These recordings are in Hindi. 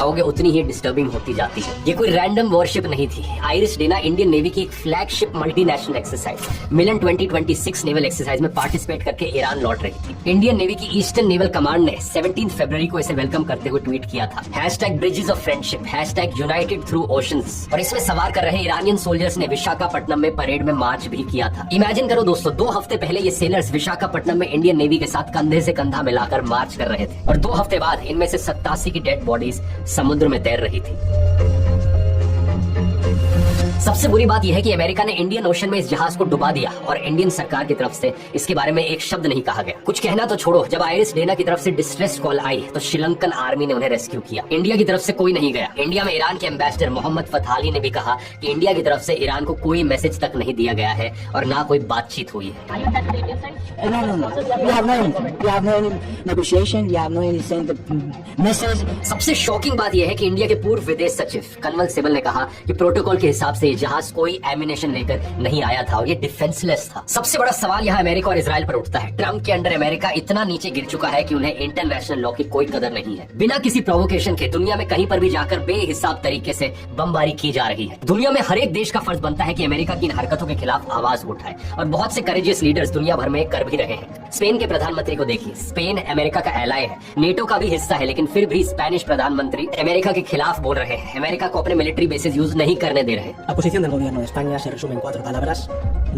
आओगे उतनी ही डिस्टर्बिंग होती जाती है। ये कोई रैंडम वॉरशिप नहीं थी। आइरिस डेना इंडियन नेवी की एक फ्लैगशिप मल्टीनेशनल एक्सरसाइज मिलन 2026 नेवल एक्सरसाइज में पार्टिसिपेट करके ईरान लौट रही थी। इंडियन नेवी की ईस्टर्न नेवल कमांड ने 17 फरवरी को इसे वेलकम करते हुए ट्वीट किया था #bridges of friendship #United through oceans. और इसमें सवार कर रहे ईरानियन सोल्जर्स ने विशाखापट्टनम में परेड में मार्च भी किया था। इमेजिन करो दोस्तों, 2 हफ्ते पहले ये सेलर्स विशाखापट्टनम में इंडियन नेवी के साथ कंधे से कंधा मिलाकर मार्च कर रहे थे और 2 हफ्ते बाद इनमें से 87 की डेड बॉडीज समुद्र में तैर रही थी। सबसे बुरी बात यह है कि अमेरिका ने इंडियन ओशन में इस जहाज को डुबा दिया और इंडियन सरकार की तरफ से इसके बारे में एक शब्द नहीं कहा गया। कुछ कहना तो छोड़ो, जब आइरिस डेना की तरफ से डिस्ट्रेस कॉल आई तो श्रीलंकन आर्मी ने उन्हें रेस्क्यू किया। इंडिया की तरफ से कोई नहीं गया। इंडिया में ईरान के एम्बेसडर मोहम्मद फतहाली ने भी कहा कि इंडिया की तरफ से ईरान को कोई मैसेज तक नहीं दिया गया है और ना कोई बातचीत हुई है। सबसे शॉकिंग बात यह है कि इंडिया के पूर्व विदेश सचिव कन्वल सिबल ने कहा कि प्रोटोकॉल के हिसाब से जहाज कोई एमिनेशन लेकर नहीं आया था और ये डिफेंसलेस था। सबसे बड़ा सवाल यहाँ अमेरिका और इजराइल पर उठता है। ट्रम्प के अंडर अमेरिका इतना नीचे गिर चुका है कि उन्हें इंटरनेशनल लॉ की कोई कदर नहीं है। बिना किसी प्रोवोकेशन के दुनिया में कहीं पर भी जाकर बेहिसाब तरीके से बमबारी की जा रही है। दुनिया में हर एक देश का फर्ज बनता है कि अमेरिका की इन हरकतों के खिलाफ आवाज उठाए और बहुत से करेजियस लीडर्स दुनिया भर में कर भी रहे हैं। स्पेन के प्रधानमंत्री को देखिए, स्पेन अमेरिका का एलाय है, नेटो का भी हिस्सा है, लेकिन फिर भी स्पेनिश प्रधानमंत्री अमेरिका के खिलाफ बोल रहे हैं, अमेरिका को अपने मिलिट्री बेसिस यूज नहीं करने दे रहे। La posición del gobierno de España se resume en 4 palabras: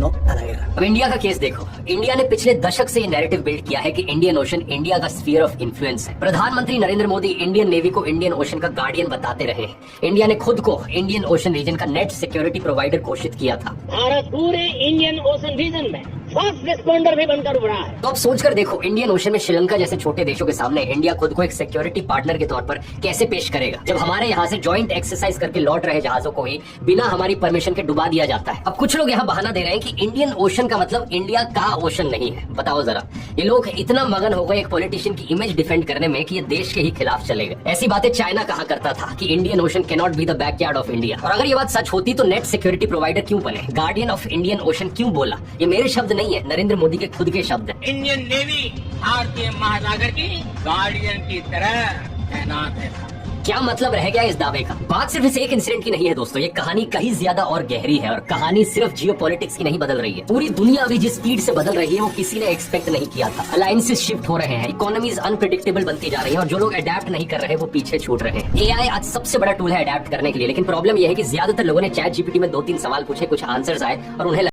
no a la guerra। अब इंडिया का केस देखो। इंडिया ने पिछले दशक से ये नैरेटिव बिल्ड किया है कि इंडियन ओशन इंडिया का स्फीयर ऑफ इन्फ्लुएंस है। प्रधानमंत्री नरेंद्र मोदी इंडियन नेवी को इंडियन ओशन का गार्डियन बताते रहे हैं। इंडिया ने खुद को इंडियन ओशन रीजन का नेट सिक्योरिटी प्रोवाइडर घोषित किया था। भारत पूरे इंडियन ओशन रीजन में फर्स्ट रिस्पॉन्डर भी बनकर उभरा है। तो अब सोचकर देखो, इंडियन ओशन में श्रीलंका जैसे छोटे देशों के सामने इंडिया खुद को एक सिक्योरिटी पार्टनर के तौर पर कैसे पेश करेगा, जब हमारे यहाँ से जॉइंट एक्सरसाइज करके लौट रहे जहाजों को ही बिना हमारी परमिशन के डुबा दिया जाता है। अब कुछ लोग यहाँ बहाना दे रहे हैं कि इंडियन ओशन का मतलब इंडिया का ओशन नहीं है। बताओ जरा, ये लोग इतना मगन हो गए एक पॉलिटिशियन की इमेज डिफेंड करने में कि ये देश के ही खिलाफ चले गए। ऐसी बातें चाइना कहा करता था कि Indian ocean can not be the backyard of India. और अगर ये बात सच होती तो नेट सिक्योरिटी प्रोवाइडर क्यों बने, गार्डियन ऑफ इंडियन ओशन क्यों बोला? ये मेरे शब्द नहीं है, नरेंद्र मोदी के खुद के शब्द हैं। इंडियन नेवी भारतीय महासागर की गार्डियन की तरह तैनात है। क्या मतलब रह गया इस दावे का? बात सिर्फ इस एक इंसिडेंट की नहीं है दोस्तों, ये कहानी कहीं ज्यादा और गहरी है और कहानी सिर्फ जियोपॉलिटिक्स की नहीं बदल रही है। पूरी दुनिया अभी जिस स्पीड से बदल रही है वो किसी ने एक्सपेक्ट नहीं किया था। अलायंसेस शिफ्ट हो रहे हैं, इकोनॉमीज अनप्रेडिक्टेबल बनती जा रही है और जो लोग अडेप्ट नहीं कर रहे वो पीछे छूट रहे हैं। एआई आज सबसे बड़ा टूल है अडेप्ट करने के लिए, लेकिन प्रॉब्लम यह है कि ज्यादातर लोगों ने चैट जीपीटी में 2-3 सवाल पूछे, कुछ आंसर्स आए और उन्हें